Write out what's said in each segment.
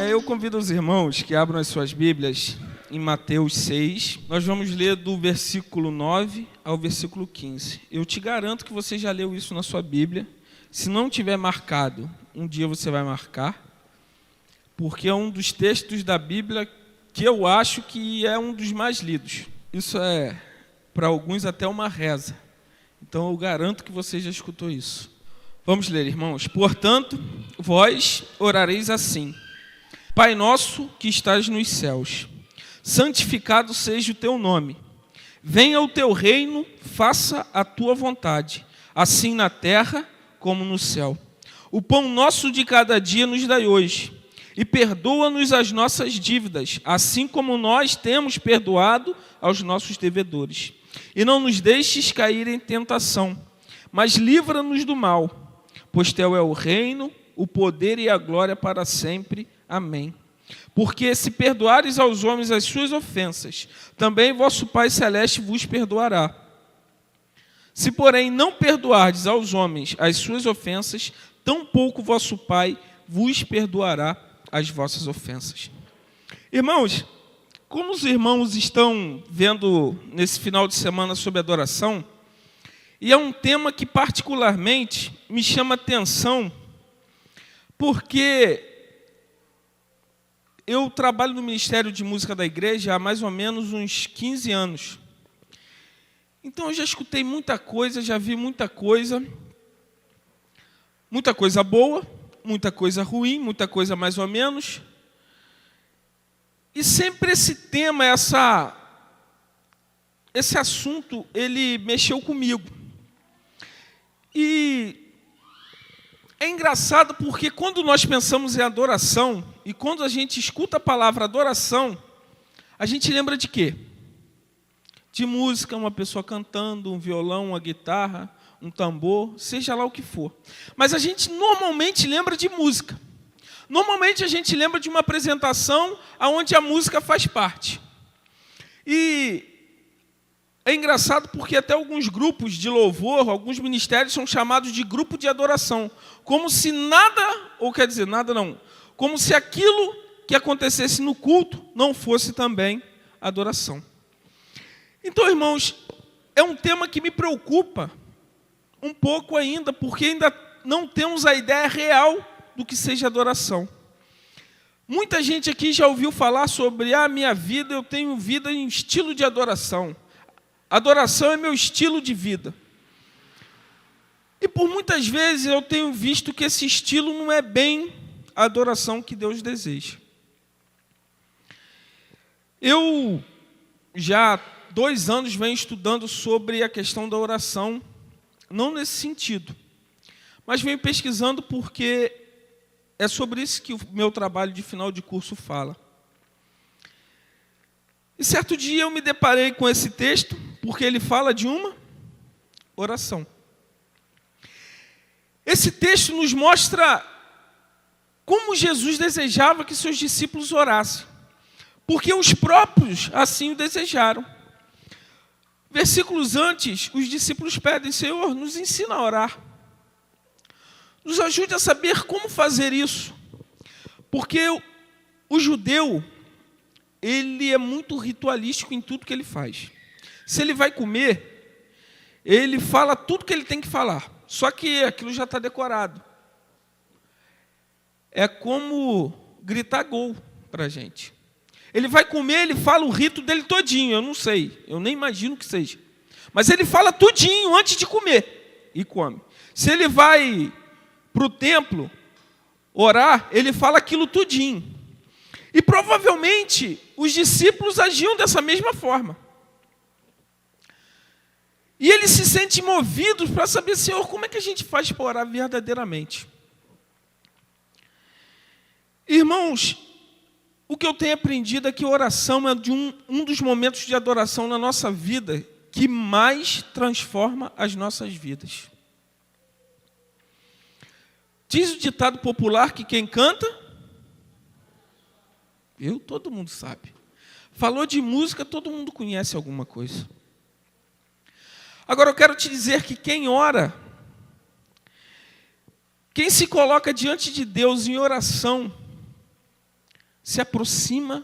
Eu convido os irmãos que abram as suas Bíblias em Mateus 6. Nós vamos ler do versículo 9 ao versículo 15. Eu te garanto que você já leu isso na sua Bíblia. Se não tiver marcado, um dia você vai marcar, porque é um dos textos da Bíblia que eu acho que é um dos mais lidos. Isso é, para alguns, até uma reza. Então eu garanto que você já escutou isso. Vamos ler, irmãos. Portanto, vós orareis assim: Pai nosso que estás nos céus, santificado seja o teu nome. Venha o teu reino, faça a tua vontade, assim na terra como no céu. O pão nosso de cada dia nos dai hoje, e perdoa-nos as nossas dívidas, assim como nós temos perdoado aos nossos devedores. E não nos deixes cair em tentação, mas livra-nos do mal, pois teu é o reino, o poder e a glória para sempre. Amém. Porque se perdoares aos homens as suas ofensas, também vosso Pai Celeste vos perdoará. Se, porém, não perdoardes aos homens as suas ofensas, tampouco vosso Pai vos perdoará as vossas ofensas. Irmãos, como os irmãos estão vendo nesse final de semana sobre adoração, e é um tema que particularmente me chama atenção, porque eu trabalho no Ministério de Música da Igreja há mais ou menos uns 15 anos. Então eu já escutei muita coisa, já vi muita coisa boa, muita coisa ruim, muita coisa mais ou menos. E sempre esse tema, esse assunto, ele mexeu comigo. E é engraçado porque quando nós pensamos em adoração, e quando a gente escuta a palavra adoração, a gente lembra de quê? De música, uma pessoa cantando, um violão, uma guitarra, um tambor, seja lá o que for. Mas a gente normalmente lembra de música. Normalmente a gente lembra de uma apresentação onde a música faz parte. E é engraçado porque até alguns grupos de louvor, alguns ministérios são chamados de grupo de adoração. Como se nada, ou quer dizer, nada não, como se aquilo que acontecesse no culto não fosse também adoração. Então, irmãos, é um tema que me preocupa um pouco ainda, porque ainda não temos a ideia real do que seja adoração. Muita gente aqui já ouviu falar sobre a minha vida, eu tenho vida em estilo de adoração. Adoração é meu estilo de vida. E por muitas vezes eu tenho visto que esse estilo não é bem a adoração que Deus deseja. Eu já há 2 anos venho estudando sobre a questão da oração, não nesse sentido, mas venho pesquisando porque é sobre isso que o meu trabalho de final de curso fala. E certo dia eu me deparei com esse texto, porque ele fala de uma oração. Esse texto nos mostra como Jesus desejava que seus discípulos orassem, porque os próprios assim o desejaram. Versículos antes, os discípulos pedem: Senhor, nos ensina a orar. Nos ajude a saber como fazer isso, porque o judeu, ele é muito ritualístico em tudo que ele faz. Se ele vai comer, ele fala tudo que ele tem que falar, só que aquilo já está decorado. É como gritar gol para a gente. Ele vai comer, ele fala o rito dele todinho, eu não sei, eu nem imagino que seja. Mas ele fala tudinho antes de comer e come. Se ele vai para o templo orar, ele fala aquilo tudinho. E provavelmente os discípulos agiam dessa mesma forma. E eles se sentem movidos para saber: Senhor, como é que a gente faz para orar verdadeiramente? Irmãos, o que eu tenho aprendido é que a oração é de um dos momentos de adoração na nossa vida que mais transforma as nossas vidas. Diz o ditado popular que quem canta, todo mundo sabe. Falou de música, todo mundo conhece alguma coisa. Agora eu quero te dizer que quem ora Quem se coloca diante de Deus em oração, se aproxima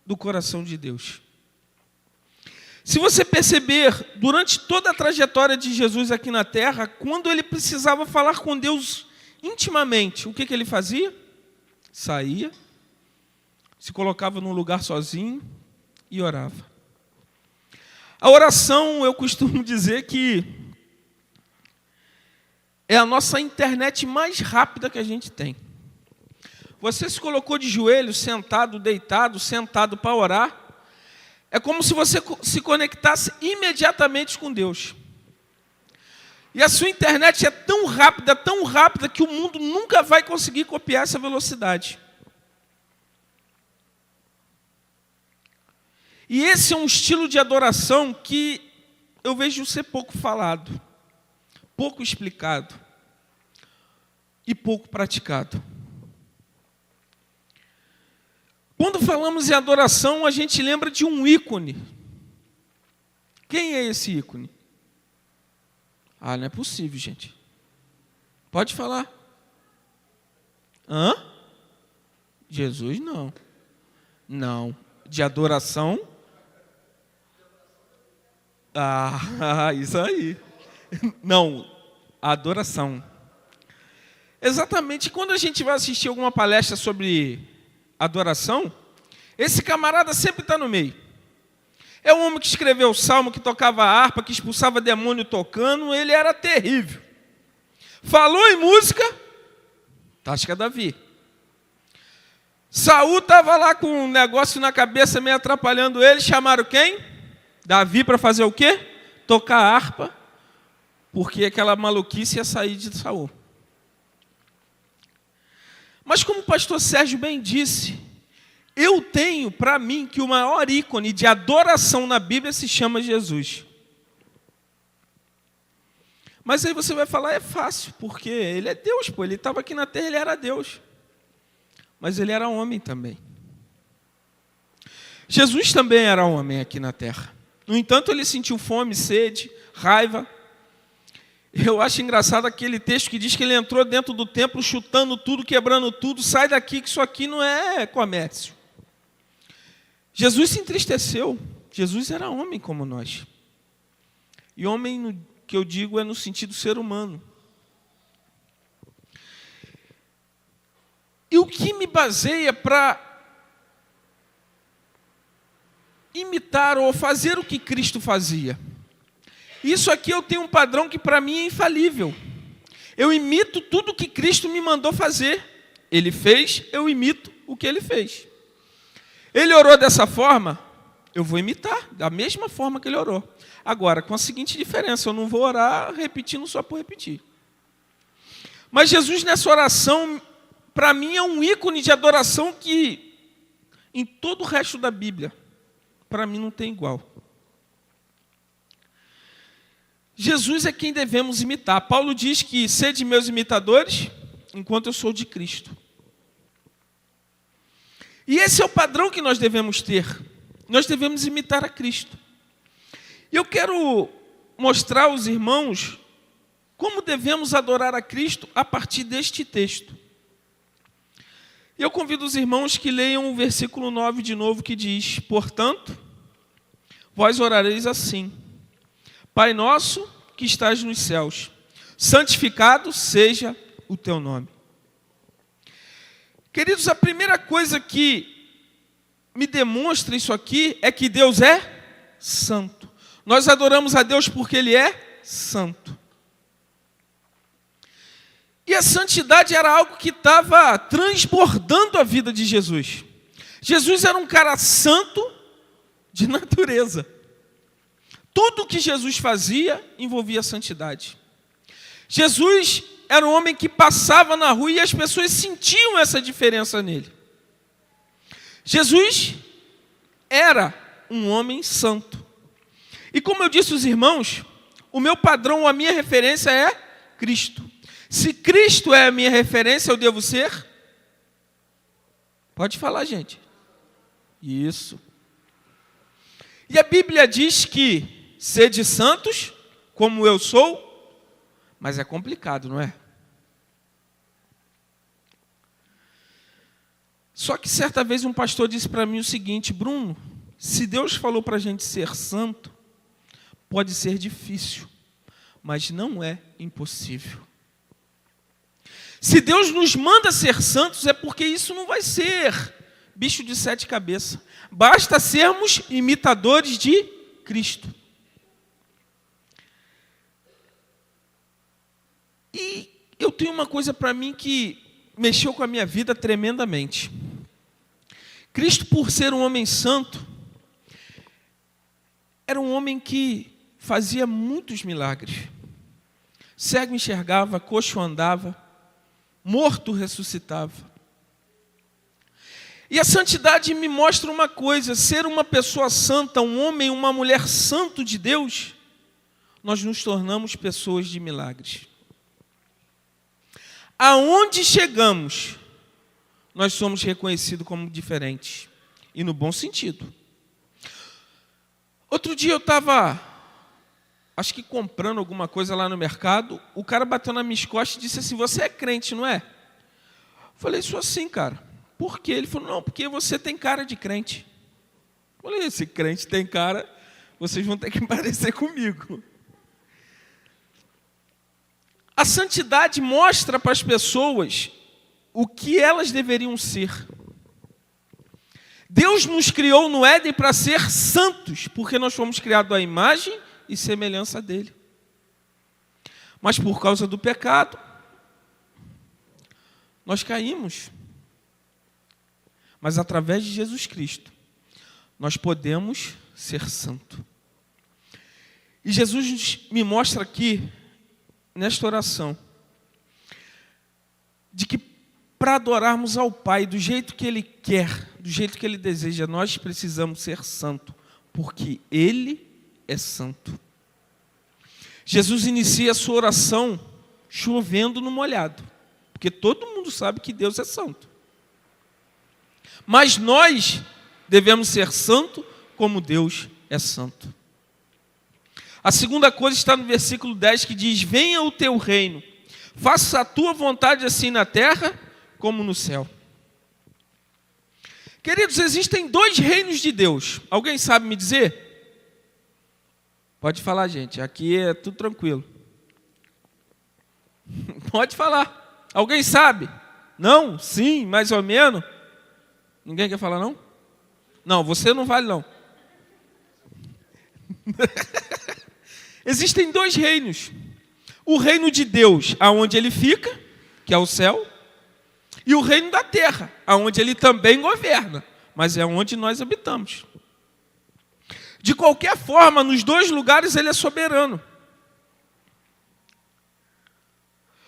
do coração de Deus. Se você perceber, durante toda a trajetória de Jesus aqui na terra, quando ele precisava falar com Deus intimamente, o que ele fazia? Saía, se colocava num lugar sozinho e orava. A oração, eu costumo dizer que é a nossa internet mais rápida que a gente tem. Você se colocou de joelhos, sentado, deitado, sentado para orar, é como se você se conectasse imediatamente com Deus. E a sua internet é tão rápida, que o mundo nunca vai conseguir copiar essa velocidade. E esse é um estilo de adoração que eu vejo ser pouco falado, pouco explicado e pouco praticado. Quando falamos em adoração, a gente lembra de um ícone. Quem é esse ícone? Ah, não é possível, gente. Pode falar. Hã? Jesus, não. Não. De adoração? Ah, isso aí. Não, adoração. Exatamente, quando a gente vai assistir alguma palestra sobre adoração, esse camarada sempre está no meio. É o homem que escreveu o salmo, que tocava a harpa, que expulsava demônio tocando, ele era terrível. Falou em música, Tática Davi. Saul estava lá com um negócio na cabeça meio atrapalhando ele, chamaram quem? Davi para fazer o quê? Tocar a harpa, porque aquela maluquice ia sair de Saul. Mas como o pastor Sérgio bem disse, eu tenho para mim que o maior ícone de adoração na Bíblia se chama Jesus. Mas aí você vai falar, é fácil, porque ele é Deus, ele estava aqui na terra, ele era Deus. Mas ele era homem também. Jesus também era homem aqui na terra. No entanto, ele sentiu fome, sede, raiva. Eu acho engraçado aquele texto que diz que ele entrou dentro do templo chutando tudo, quebrando tudo. Sai daqui que isso aqui não é comércio. Jesus se entristeceu. Jesus era homem como nós. E homem, que eu digo, é no sentido ser humano. E o que me baseia para imitar ou fazer o que Cristo fazia? Isso aqui eu tenho um padrão que para mim é infalível. Eu imito tudo que Cristo me mandou fazer. Ele fez, eu imito o que ele fez. Ele orou dessa forma, eu vou imitar da mesma forma que ele orou. Agora, com a seguinte diferença, eu não vou orar repetindo só por repetir. Mas Jesus nessa oração, para mim é um ícone de adoração que em todo o resto da Bíblia, para mim não tem igual. Jesus é quem devemos imitar. Paulo diz que sede meus imitadores, enquanto eu sou de Cristo. E esse é o padrão que nós devemos ter. Nós devemos imitar a Cristo. E eu quero mostrar aos irmãos como devemos adorar a Cristo a partir deste texto. Eu convido os irmãos que leiam o versículo 9 de novo, que diz: portanto, vós orareis assim: Pai nosso que estás nos céus, santificado seja o teu nome. Queridos, a primeira coisa que me demonstra isso aqui é que Deus é santo. Nós adoramos a Deus porque Ele é santo. E a santidade era algo que estava transbordando a vida de Jesus. Jesus era um cara santo de natureza. Tudo que Jesus fazia envolvia santidade. Jesus era um homem que passava na rua e as pessoas sentiam essa diferença nele. Jesus era um homem santo. E como eu disse aos irmãos, o meu padrão, a minha referência é Cristo. Se Cristo é a minha referência, eu devo ser? Pode falar, gente. Isso. E a Bíblia diz que sede santos, como eu sou, mas é complicado, não é? Só que certa vez um pastor disse para mim o seguinte: Bruno, se Deus falou para a gente ser santo, pode ser difícil, mas não é impossível. Se Deus nos manda ser santos, é porque isso não vai ser bicho de 7 cabeças. Basta sermos imitadores de Cristo. E eu tenho uma coisa para mim que mexeu com a minha vida tremendamente. Cristo, por ser um homem santo, era um homem que fazia muitos milagres. Cego enxergava, coxo andava, morto ressuscitava. E a santidade me mostra uma coisa: ser uma pessoa santa, um homem, uma mulher santo de Deus, nós nos tornamos pessoas de milagres. Aonde chegamos, nós somos reconhecidos como diferentes, e no bom sentido. Outro dia eu estava, acho que comprando alguma coisa lá no mercado, o cara bateu nas minhas costas e disse assim: você é crente, não é? Eu falei: sou assim, cara. Por quê? Ele falou: não, porque você tem cara de crente. Eu falei: se crente tem cara, vocês vão ter que parecer comigo. A santidade mostra para as pessoas o que elas deveriam ser. Deus nos criou no Éden para ser santos, porque nós fomos criados à imagem e semelhança dele. Mas por causa do pecado, nós caímos. Mas através de Jesus Cristo, nós podemos ser santos. E Jesus me mostra aqui, nesta oração, de que para adorarmos ao Pai do jeito que Ele quer, do jeito que Ele deseja, nós precisamos ser santos, porque Ele é santo. Jesus inicia a sua oração chovendo no molhado, porque todo mundo sabe que Deus é santo. Mas nós devemos ser santos como Deus é santo. A segunda coisa está no versículo 10, que diz: venha o teu reino, faça a tua vontade assim na terra como no céu. Queridos, existem 2 reinos de Deus. Alguém sabe me dizer? Pode falar, gente, aqui é tudo tranquilo. Pode falar. Alguém sabe? Não? Sim? Mais ou menos? Ninguém quer falar, não? Não, você não vale, não. Existem 2 reinos. O reino de Deus, aonde ele fica, que é o céu, e o reino da terra, aonde ele também governa, mas é onde nós habitamos. De qualquer forma, nos 2 lugares ele é soberano.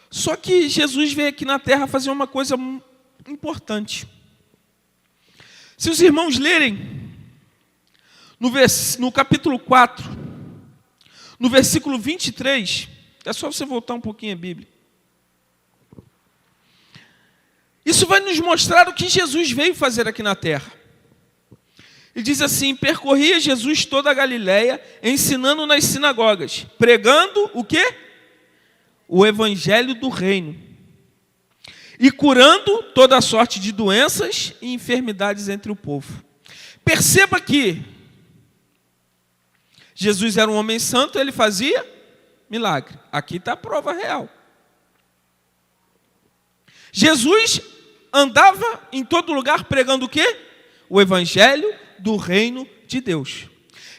Só que Jesus veio aqui na terra fazer uma coisa importante. Se os irmãos lerem no capítulo 4, no versículo 23, é só você voltar um pouquinho a Bíblia. Isso vai nos mostrar o que Jesus veio fazer aqui na terra. Ele diz assim: percorria Jesus toda a Galileia, ensinando nas sinagogas, pregando o quê? O evangelho do reino. E curando toda a sorte de doenças e enfermidades entre o povo. Perceba que Jesus era um homem santo, ele fazia milagre. Aqui está a prova real. Jesus andava em todo lugar pregando o quê? O evangelho do reino de Deus.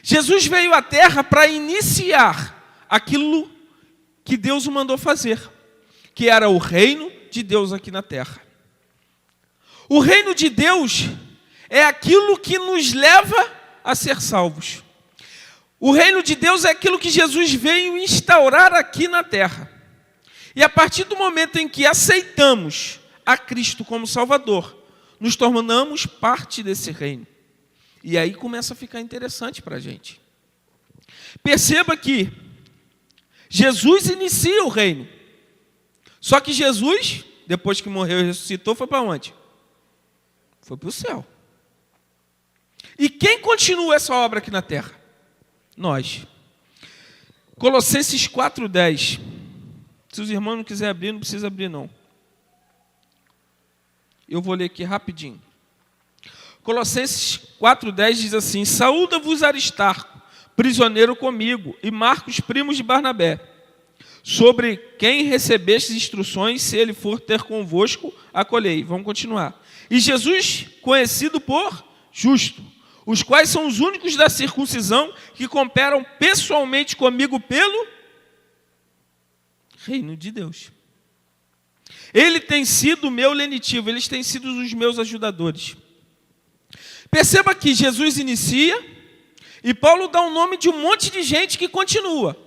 Jesus veio à terra para iniciar aquilo que Deus o mandou fazer, que era o reino de Deus aqui na terra. O reino de Deus é aquilo que nos leva a ser salvos. O reino de Deus é aquilo que Jesus veio instaurar aqui na terra. E a partir do momento em que aceitamos a Cristo como Salvador, nos tornamos parte desse reino. E aí começa a ficar interessante para a gente. Perceba que Jesus inicia o reino. Só que Jesus, depois que morreu e ressuscitou, foi para onde? Foi para o céu. E quem continua essa obra aqui na terra? Nós. Colossenses 4:10. Se os irmãos não quiserem abrir, não precisa abrir não. Eu vou ler aqui rapidinho. Colossenses 4,10 diz assim: saúda-vos Aristarco, prisioneiro comigo, e Marcos, primos de Barnabé, sobre quem recebestes instruções, se ele for ter convosco, acolhei. Vamos continuar. E Jesus, conhecido por justo, os quais são os únicos da circuncisão que cooperam pessoalmente comigo pelo reino de Deus. Ele tem sido o meu lenitivo, eles têm sido os meus ajudadores. Perceba que Jesus inicia e Paulo dá o nome de um monte de gente que continua.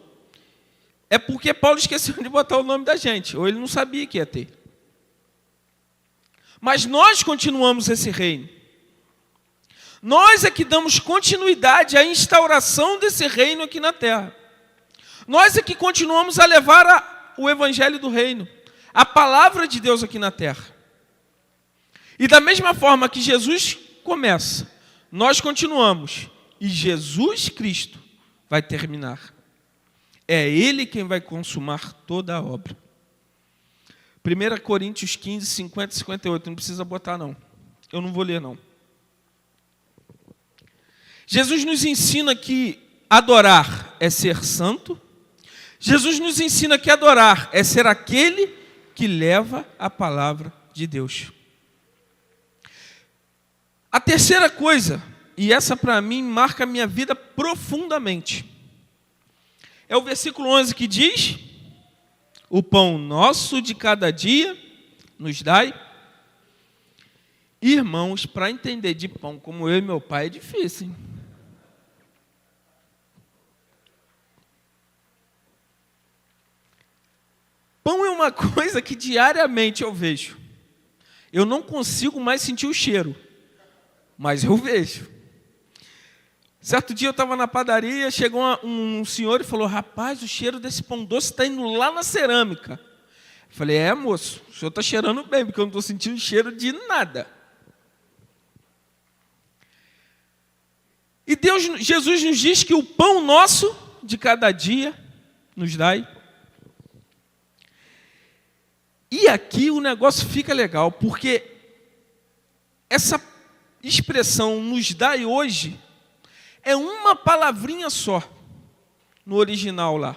É porque Paulo esqueceu de botar o nome da gente, ou ele não sabia que ia ter. Mas nós continuamos esse reino. Nós é que damos continuidade à instauração desse reino aqui na terra. Nós é que continuamos a levar o evangelho do reino, a palavra de Deus aqui na terra. E da mesma forma que Jesus começa, nós continuamos, e Jesus Cristo vai terminar. É Ele quem vai consumar toda a obra. 1 Coríntios 15, 50 e 58, não precisa botar não, eu não vou ler não. Jesus nos ensina que adorar é ser santo. Jesus nos ensina que adorar é ser aquele que leva a palavra de Deus. A terceira coisa, e essa para mim marca a minha vida profundamente, é o versículo 11 que diz: o pão nosso de cada dia nos dai. Irmãos, para entender de pão como eu e meu pai é difícil, hein? Pão é uma coisa que diariamente eu vejo. Eu não consigo mais sentir o cheiro, mas eu vejo. Certo dia eu estava na padaria, chegou um senhor e falou: rapaz, o cheiro desse pão doce está indo lá na cerâmica. Eu falei: é, moço, o senhor está cheirando bem, porque eu não estou sentindo cheiro de nada. E Jesus nos diz que o pão nosso de cada dia nos dai. E aqui o negócio fica legal, porque essa expressão nos dai hoje é uma palavrinha só no original lá.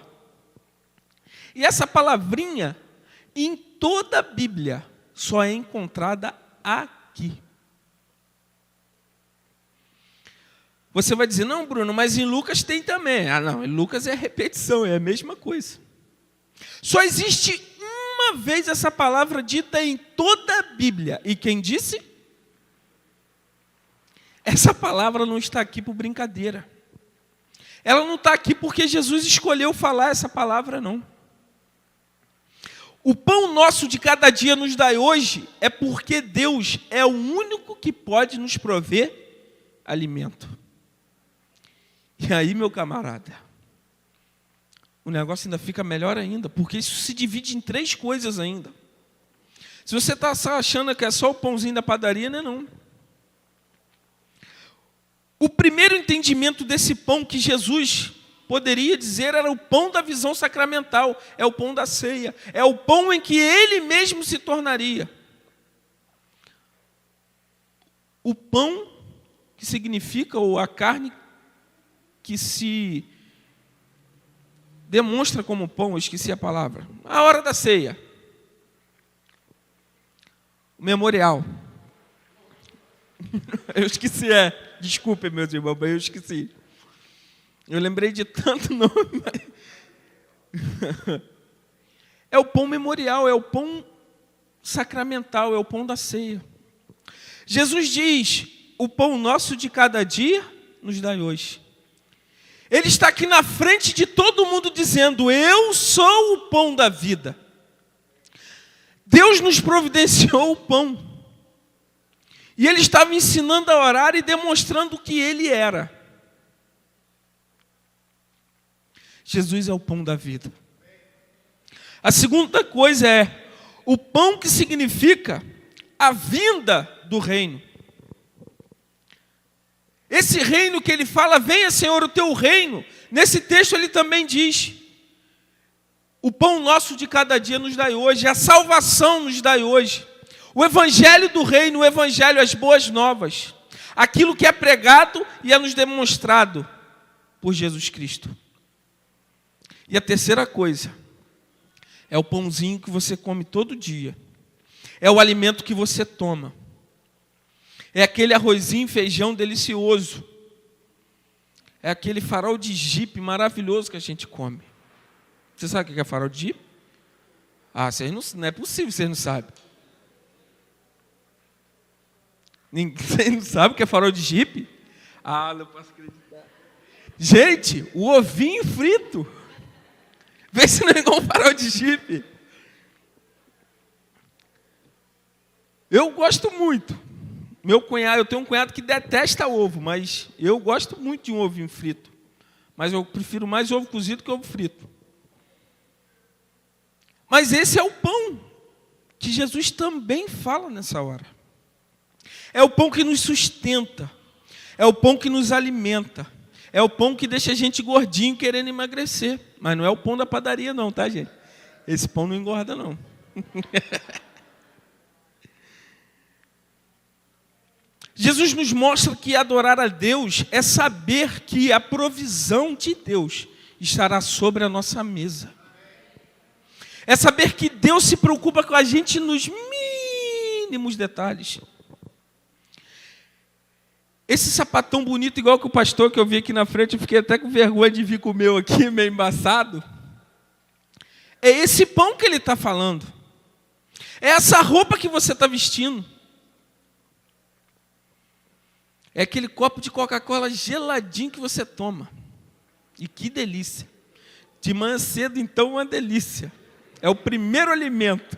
E essa palavrinha, em toda a Bíblia, só é encontrada aqui. Você vai dizer: não, Bruno, mas em Lucas tem também. Ah, não, em Lucas é repetição, é a mesma coisa. Só existe uma vez essa palavra dita em toda a Bíblia. E quem disse? Essa palavra não está aqui por brincadeira. Ela não está aqui porque Jesus escolheu falar essa palavra, não. O pão nosso de cada dia nos dai hoje é porque Deus é o único que pode nos prover alimento. E aí, meu camarada, o negócio ainda fica melhor ainda, porque isso se divide em 3 coisas ainda. Se você está achando que é só o pãozinho da padaria, não é não. O primeiro entendimento desse pão que Jesus poderia dizer era o pão da visão sacramental, é o pão da ceia, é o pão em que Ele mesmo se tornaria. O pão que significa, ou a carne que se demonstra como pão, eu esqueci a palavra. A hora da ceia. O memorial. Eu esqueci, desculpe, meus irmãos, eu esqueci. Eu lembrei de tanto nome. É o pão memorial, é o pão sacramental, é o pão da ceia. Jesus diz: o pão nosso de cada dia nos dai hoje. Ele está aqui na frente de todo mundo dizendo: eu sou o pão da vida. Deus nos providenciou o pão. E Ele estava ensinando a orar e demonstrando o que Ele era. Jesus é o pão da vida. A segunda coisa é o pão que significa a vinda do reino. Esse reino que ele fala: venha, Senhor, o teu reino. Nesse texto ele também diz: o pão nosso de cada dia nos dai hoje, a salvação nos dai hoje. O evangelho do reino, o evangelho, as boas novas. aquilo que é pregado e é nos demonstrado por Jesus Cristo. E a terceira coisa, é o pãozinho que você come todo dia. É o alimento que você toma. É aquele arrozinho e feijão delicioso. É aquele farol de jipe maravilhoso que a gente come. Você sabe o que é farol de jipe? Ah, não é possível, vocês não sabem. Vocês não sabem o que é farol de jipe? Ah, não posso acreditar. Gente, o ovinho frito. Vê se não é igual um farol de jipe. Eu gosto muito. Eu tenho um cunhado que detesta ovo, mas eu gosto muito de um ovinho frito. Mas eu prefiro mais ovo cozido que ovo frito. Mas esse é o pão que Jesus também fala nessa hora. É o pão que nos sustenta. É o pão que nos alimenta. É o pão que deixa a gente gordinho querendo emagrecer. Mas não é o pão da padaria não, tá, gente? Esse pão não engorda não. Jesus nos mostra que adorar a Deus é saber que a provisão de Deus estará sobre a nossa mesa. É saber que Deus se preocupa com a gente nos mínimos detalhes. Esse sapatão bonito, igual que o pastor que eu vi aqui na frente, eu fiquei até com vergonha de vir com o meu aqui, meio embaçado. É esse pão que ele está falando. É essa roupa que você está vestindo. É aquele copo de Coca-Cola geladinho que você toma. E que delícia. De manhã cedo, então, uma delícia. É o primeiro alimento.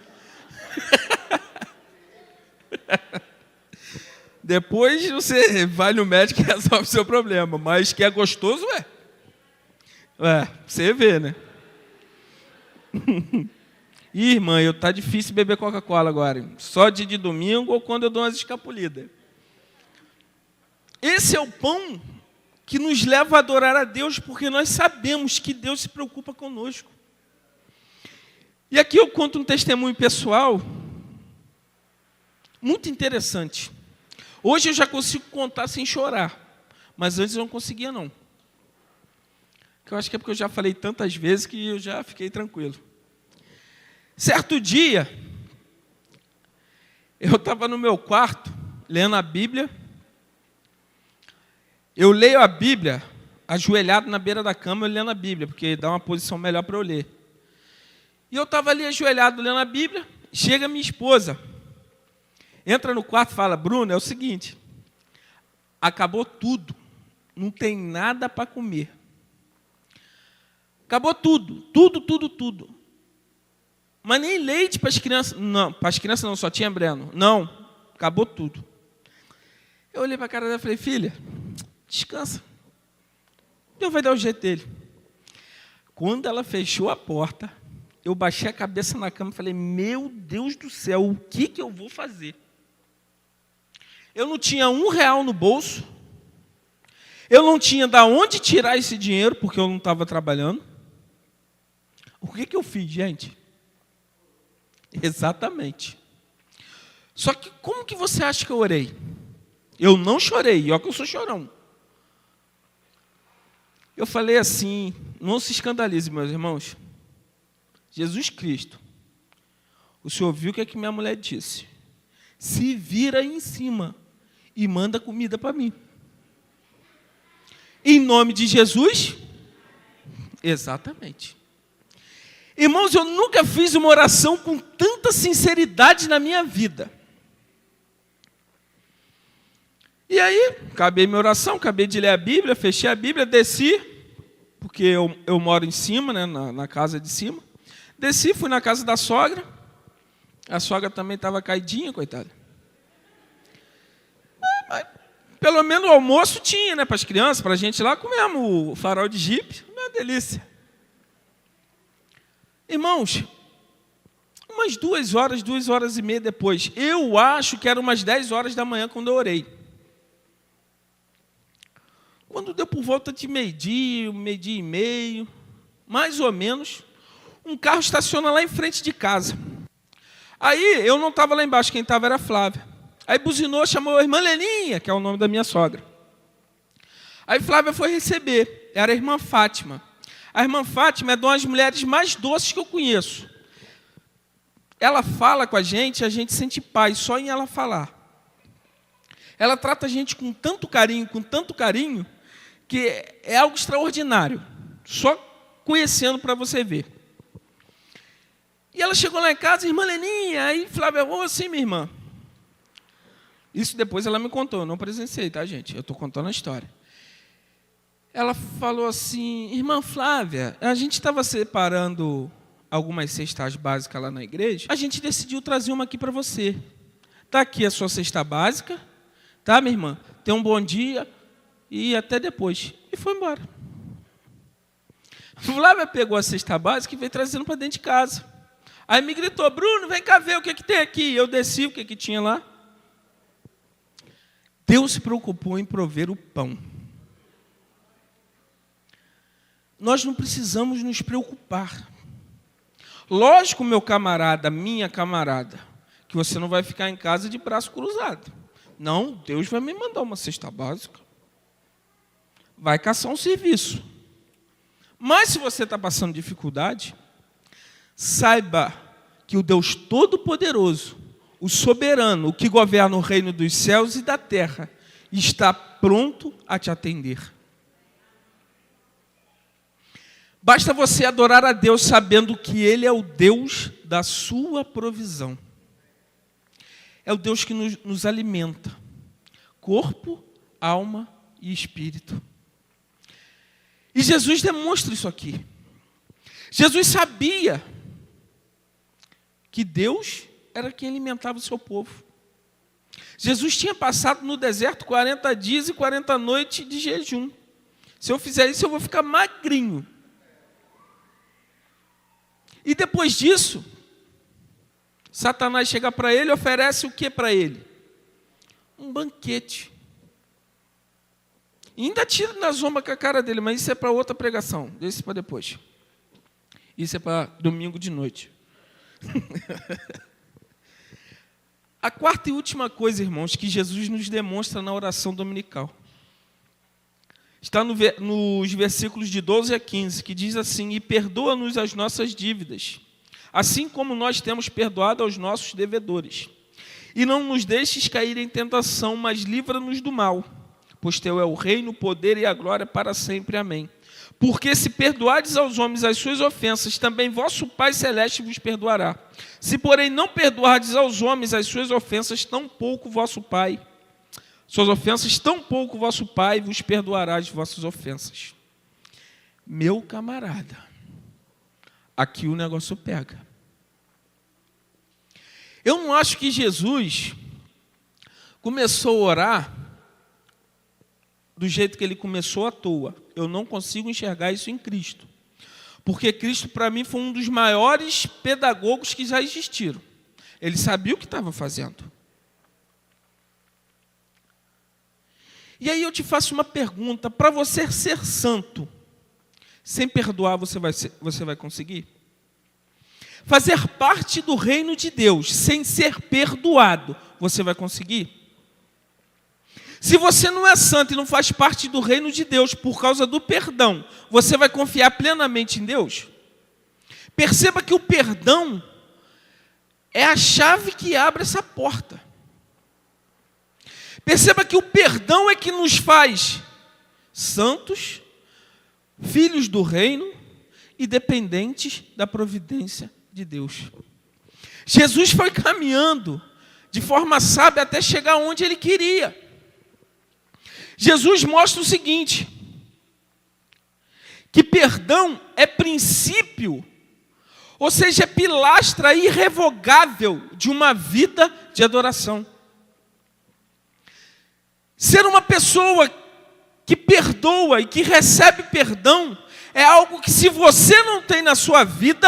Depois você vai no médico e resolve o seu problema. Mas que é gostoso, você vê, né? Ih, irmã, tá difícil beber Coca-Cola agora. Só de domingo ou quando eu dou umas escapulidas. Esse é o pão que nos leva a adorar a Deus, porque nós sabemos que Deus se preocupa conosco. E aqui eu conto um testemunho pessoal muito interessante. Hoje eu já consigo contar sem chorar, mas antes eu não conseguia não. Eu acho que é porque eu já falei tantas vezes que eu já fiquei tranquilo. Certo dia, eu estava no meu quarto, lendo a Bíblia. Eu leio a Bíblia, ajoelhado na beira da cama, eu lendo a Bíblia, porque dá uma posição melhor para eu ler. E eu estava ali ajoelhado, lendo a Bíblia, chega minha esposa, entra no quarto e fala, Bruno, é o seguinte, acabou tudo, não tem nada para comer. Acabou tudo. Mas nem leite para as crianças. Não, para as crianças não, só tinha Breno. Não, acabou tudo. Eu olhei para a cara dela e falei, filha, descansa. Deus vai dar o jeito dele. Quando ela fechou a porta, eu baixei a cabeça na cama e falei, meu Deus do céu, o que eu vou fazer? Eu não tinha R$1 no bolso. Eu não tinha de onde tirar esse dinheiro, porque eu não estava trabalhando. O que eu fiz, gente? Exatamente. Só que como que você acha que eu orei? Eu não chorei, olha que eu sou chorão. Eu falei assim, não se escandalize, meus irmãos. Jesus Cristo, o senhor viu o que minha mulher disse? Se vira aí em cima e manda comida para mim. Em nome de Jesus? Exatamente. Irmãos, eu nunca fiz uma oração com tanta sinceridade na minha vida. E aí, acabei minha oração, acabei de ler a Bíblia, fechei a Bíblia, desci, porque eu moro em cima, né, na casa de cima. Desci, fui na casa da sogra. A sogra também estava caidinha, coitada. Mas, pelo menos o almoço tinha, né, para as crianças, para a gente lá, comemos o farol de jipe, uma delícia. Irmãos, umas 2h30 depois, eu acho que era umas 10 horas da manhã quando eu orei. Quando deu por volta de meio-dia e meio, mais ou menos, um carro estaciona lá em frente de casa. Aí, eu não estava lá embaixo, quem estava era a Flávia. Aí buzinou, chamou a irmã Leninha, que é o nome da minha sogra. Aí Flávia foi receber, era a irmã Fátima. A irmã Fátima é uma das mulheres mais doces que eu conheço. Ela fala com a gente sente paz só em ela falar. Ela trata a gente com tanto carinho, que é algo extraordinário. Só conhecendo para você ver. E ela chegou lá em casa, irmã Leninha, aí Flávia, sim, minha irmã. Isso depois ela me contou, eu não presenciei, tá, gente? Eu estou contando a história. Ela falou assim, irmã Flávia, a gente estava separando algumas cestas básicas lá na igreja, a gente decidiu trazer uma aqui para você. Está aqui a sua cesta básica, tá, minha irmã? Tenha um bom dia e até depois. E foi embora. Flávia pegou a cesta básica e veio trazendo para dentro de casa. Aí me gritou, Bruno, vem cá ver o que tem aqui. Eu desci, o que tinha lá. Deus se preocupou em prover o pão. Nós não precisamos nos preocupar. Lógico, meu camarada, minha camarada, que você não vai ficar em casa de braço cruzado. Não, Deus vai me mandar uma cesta básica. Vai caçar um serviço. Mas se você está passando dificuldade, saiba que o Deus Todo-Poderoso, o soberano, o que governa o reino dos céus e da terra, está pronto a te atender. Basta você adorar a Deus sabendo que Ele é o Deus da sua provisão. É o Deus que nos alimenta, corpo, alma e espírito. E Jesus demonstra isso aqui. Jesus sabia que Deus era quem alimentava o seu povo. Jesus tinha passado no deserto 40 dias e 40 noites de jejum. Se eu fizer isso, eu vou ficar magrinho. E depois disso, Satanás chega para ele e oferece o que para ele? Um banquete. E ainda tira na zomba com a cara dele, mas isso é para outra pregação. Deixa isso para depois. Isso é para domingo de noite. A quarta e última coisa, irmãos, que Jesus nos demonstra na oração dominical. Está nos versículos de 12 a 15, que diz assim, e perdoa-nos as nossas dívidas, assim como nós temos perdoado aos nossos devedores. E não nos deixes cair em tentação, mas livra-nos do mal, pois teu é o reino, o poder e a glória para sempre. Amém. Porque se perdoardes aos homens as suas ofensas, também vosso Pai Celeste vos perdoará. Se, porém, não perdoardes aos homens as suas ofensas, tampouco vosso Pai vos perdoará as vossas ofensas. Meu camarada, aqui o negócio pega. Eu não acho que Jesus começou a orar do jeito que ele começou à toa. Eu não consigo enxergar isso em Cristo. Porque Cristo, para mim, foi um dos maiores pedagogos que já existiram. Ele sabia o que estava fazendo. E aí eu te faço uma pergunta. Para você ser santo, sem perdoar, você vai conseguir? Fazer parte do reino de Deus, sem ser perdoado, você vai conseguir? Se você não é santo e não faz parte do reino de Deus por causa do perdão, você vai confiar plenamente em Deus? Perceba que o perdão é a chave que abre essa porta. Perceba que o perdão é que nos faz santos, filhos do reino e dependentes da providência de Deus. Jesus foi caminhando de forma sábia até chegar onde ele queria. Jesus mostra o seguinte, que perdão é princípio, ou seja, é pilastra irrevogável de uma vida de adoração. Ser uma pessoa que perdoa e que recebe perdão é algo que, se você não tem na sua vida,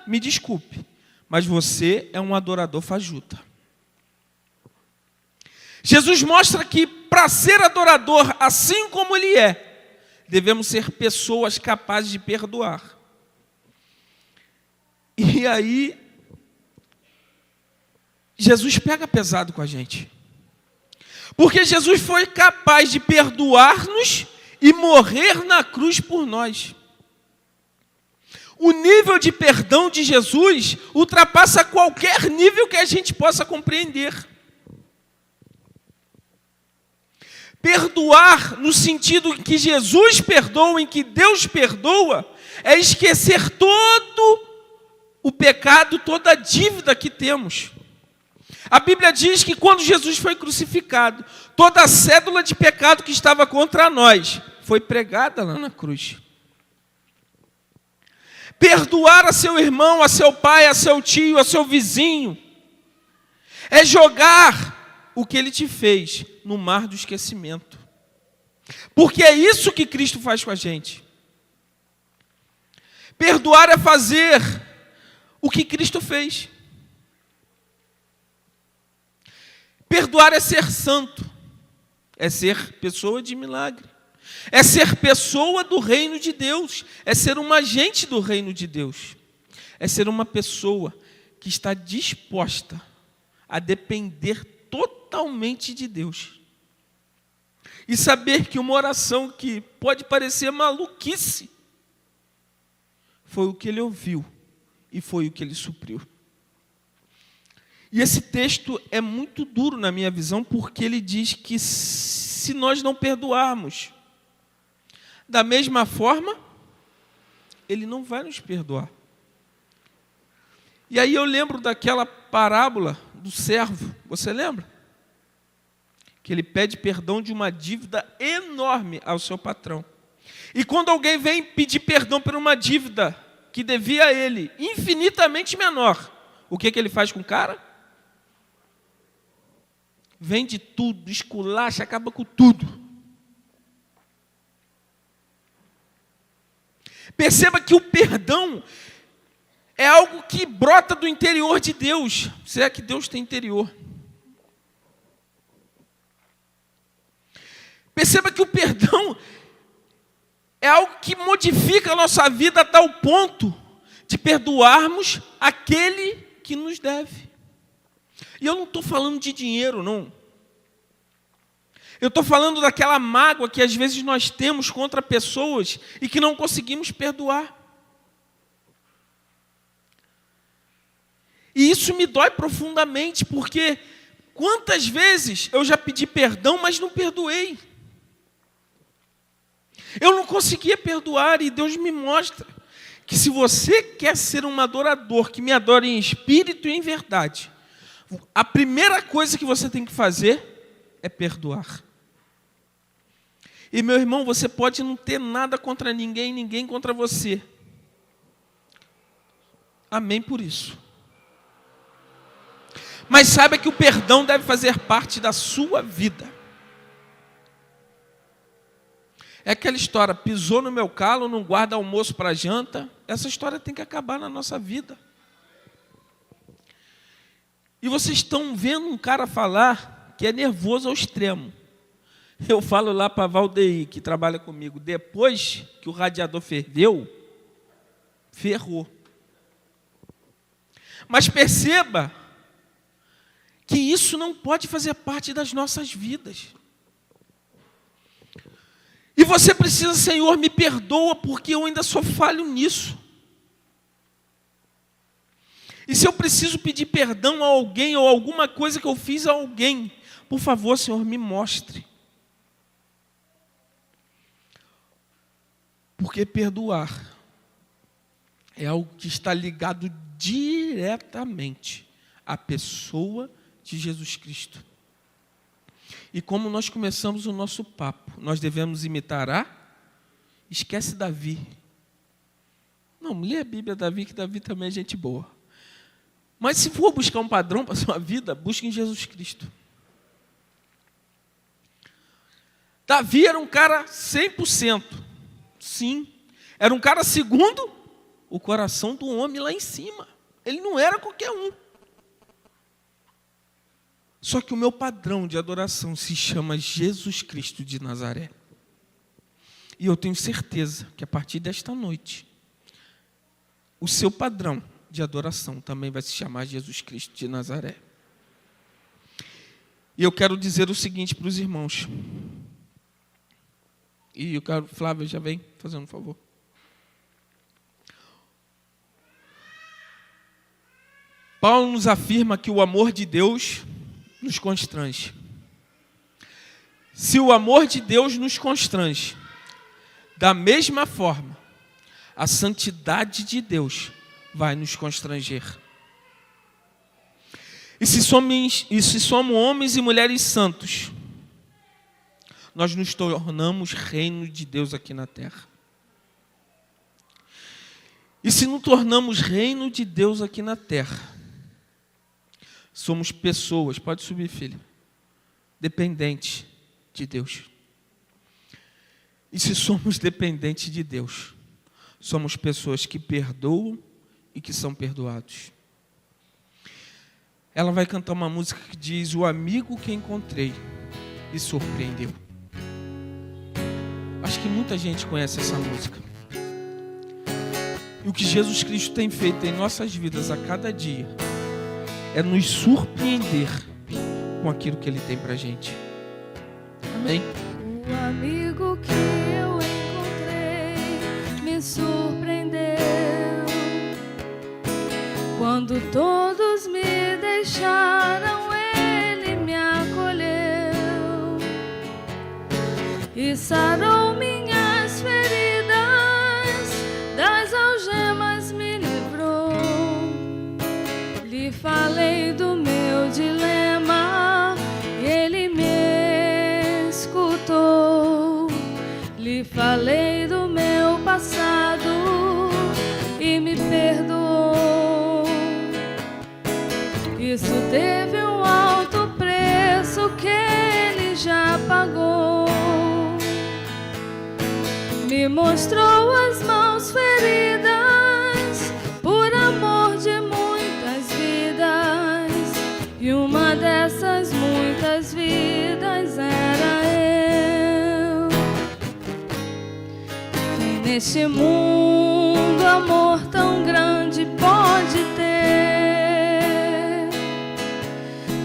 me desculpe, mas você é um adorador fajuta. Jesus mostra que, para ser adorador, assim como ele é, devemos ser pessoas capazes de perdoar. E aí, Jesus pega pesado com a gente. Porque Jesus foi capaz de perdoar-nos e morrer na cruz por nós. O nível de perdão de Jesus ultrapassa qualquer nível que a gente possa compreender. Perdoar no sentido em que Jesus perdoa, em que Deus perdoa, é esquecer todo o pecado, toda a dívida que temos. A Bíblia diz que quando Jesus foi crucificado, toda a cédula de pecado que estava contra nós foi pregada lá na cruz. Perdoar a seu irmão, a seu pai, a seu tio, a seu vizinho, é jogar o que ele te fez no mar do esquecimento. Porque é isso que Cristo faz com a gente. Perdoar é fazer o que Cristo fez. Perdoar é ser santo, é ser pessoa de milagre, é ser pessoa do reino de Deus, é ser um agente do reino de Deus, é ser uma pessoa que está disposta a depender totalmente de Deus. E saber que uma oração que pode parecer maluquice, foi o que ele ouviu e foi o que ele supriu. E esse texto é muito duro na minha visão, porque ele diz que se nós não perdoarmos, da mesma forma, ele não vai nos perdoar. E aí eu lembro daquela parábola do servo, você lembra? Que ele pede perdão de uma dívida enorme ao seu patrão. E quando alguém vem pedir perdão por uma dívida que devia a ele, infinitamente menor, o que ele faz com o cara? Vende tudo, esculacha, acaba com tudo. Perceba que o perdão é algo que brota do interior de Deus. Se é que Deus tem interior. Perceba que o perdão é algo que modifica a nossa vida a tal ponto de perdoarmos aquele que nos deve. E eu não estou falando de dinheiro, não. Eu estou falando daquela mágoa que às vezes nós temos contra pessoas e que não conseguimos perdoar. E isso me dói profundamente, porque quantas vezes eu já pedi perdão, mas não perdoei. Eu não conseguia perdoar e Deus me mostra que se você quer ser um adorador, que me adore em espírito e em verdade, a primeira coisa que você tem que fazer é perdoar. E meu irmão, você pode não ter nada contra ninguém, ninguém contra você. Amém por isso. Mas saiba que o perdão deve fazer parte da sua vida. É aquela história, pisou no meu calo, não guarda almoço para janta. Essa história tem que acabar na nossa vida. E vocês estão vendo um cara falar que é nervoso ao extremo. Eu falo lá para a Valdeir, que trabalha comigo, depois que o radiador ferveu, ferrou. Mas perceba que isso não pode fazer parte das nossas vidas. E você precisa, Senhor, me perdoa, porque eu ainda sou falho nisso. E se eu preciso pedir perdão a alguém ou alguma coisa que eu fiz a alguém, por favor, Senhor, me mostre. Porque perdoar é algo que está ligado diretamente à pessoa de Jesus Cristo. E como nós começamos o nosso papo, nós devemos imitar esquece Davi. Não, lê a Bíblia, Davi, que Davi também é gente boa. Mas se for buscar um padrão para a sua vida, busque em Jesus Cristo. Davi era um cara 100%. Sim. Era um cara segundo o coração do homem lá em cima. Ele não era qualquer um. Só que o meu padrão de adoração se chama Jesus Cristo de Nazaré. E eu tenho certeza que a partir desta noite, o seu padrão de adoração também vai se chamar Jesus Cristo de Nazaré. E eu quero dizer o seguinte para os irmãos. E eu quero, Flávia, já vem fazendo um favor. Paulo nos afirma que o amor de Deus nos constrange. Se o amor de Deus nos constrange, da mesma forma, a santidade de Deus vai nos constranger. E se somos homens e mulheres santos, nós nos tornamos reino de Deus aqui na terra. E se nos tornamos reino de Deus aqui na terra, somos pessoas, pode subir, filho, dependentes de Deus. E se somos dependentes de Deus, somos pessoas que perdoam e que são perdoados. Ela vai cantar uma música que diz: o amigo que encontrei me surpreendeu. Acho que muita gente conhece essa música. E o que Jesus Cristo tem feito em nossas vidas a cada dia é nos surpreender com aquilo que Ele tem pra gente. Amém? O amigo que eu encontrei me surpreendeu. Quando todos me deixaram, Ele me acolheu e sarou minhas feridas, das algemas me livrou. Lhe falei do meu dilema e Ele me escutou. Lhe falei do meu passado e me perdoou. Isso teve um alto preço que Ele já pagou. Me mostrou as mãos feridas por amor de muitas vidas, e uma dessas muitas vidas era eu. Quem neste mundo amor tão grande pode ter,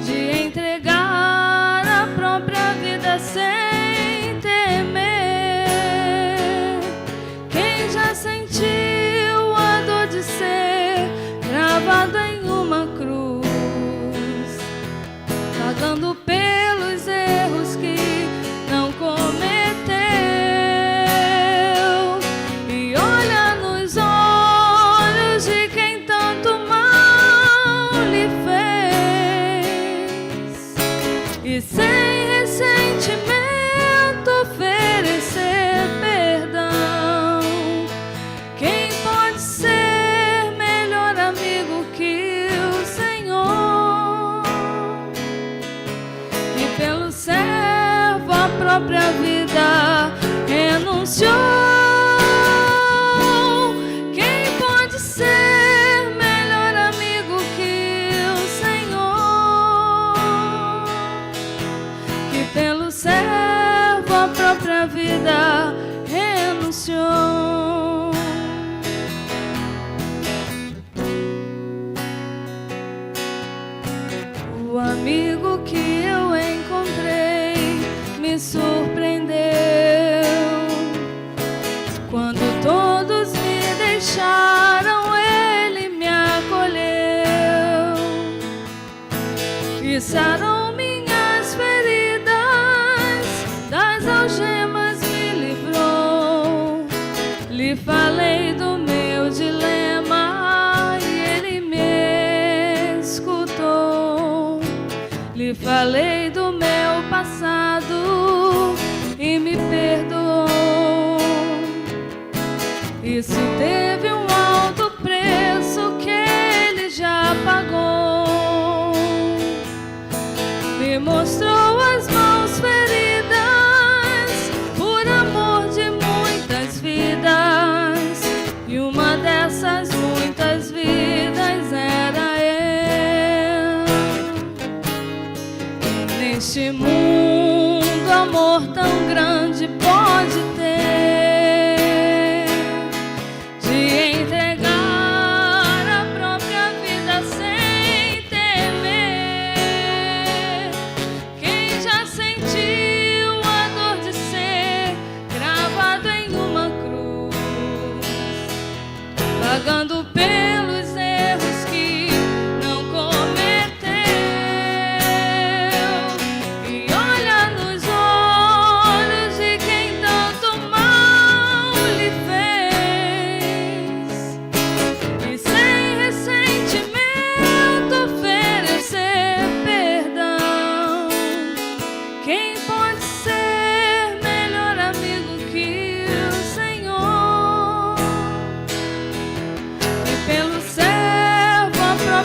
de entregar a própria vida sem temer? Quem já sentiu a dor de ser gravado em uma cruz, pagando pelos erros que não cometeu, e olha nos olhos de quem tanto mal lhe fez, e sem ressentimento oferecer perdão? Quem pode ser melhor amigo que o Senhor, que pelo servo a própria vida renunciou? Quem pode ser melhor amigo que o Senhor, que pelo servo a própria vida renunciou? O amigo que eu encontrei me surpreendeu. Quando todos me deixaram, Ele me acolheu e sarou minhas feridas, das algemas me livrou. Lhe falei do meu dilema e Ele me escutou. Lhe falei do meu passado e me perdoou. Isso teve um alto preço que Ele já pagou. Me mostrou as mãos feridas por amor de muitas vidas, e uma dessas muitas vidas era eu. Neste mundo amor tão grande pode ter, de entregar a própria vida sem temer?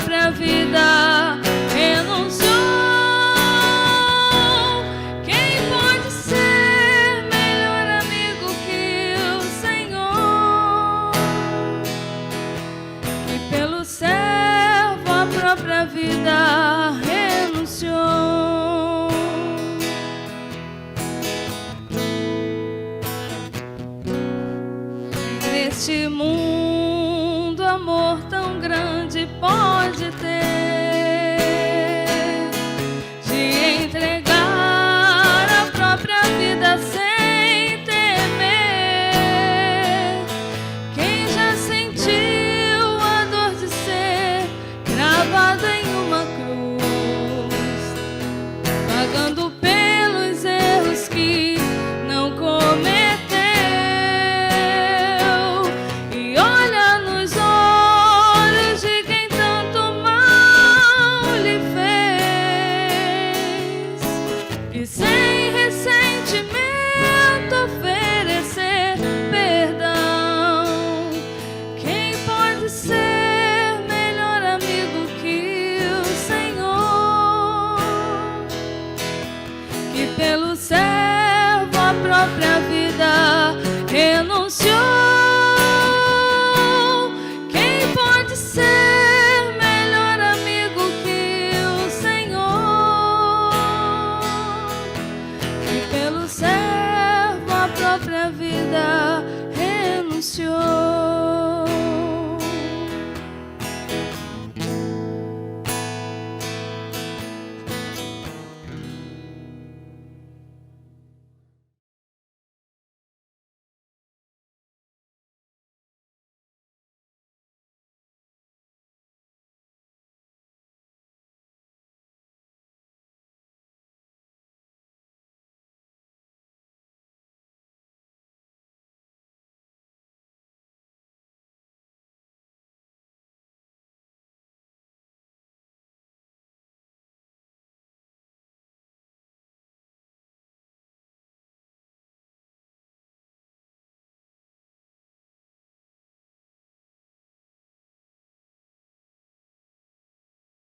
própria vida renunciou. Quem pode ser melhor amigo que o Senhor, que pelo servo a própria vida renunciou? Neste mundo, amor tão grande pode ter, de entregar a própria vida sem temer. Quem já sentiu a dor de ser cravado em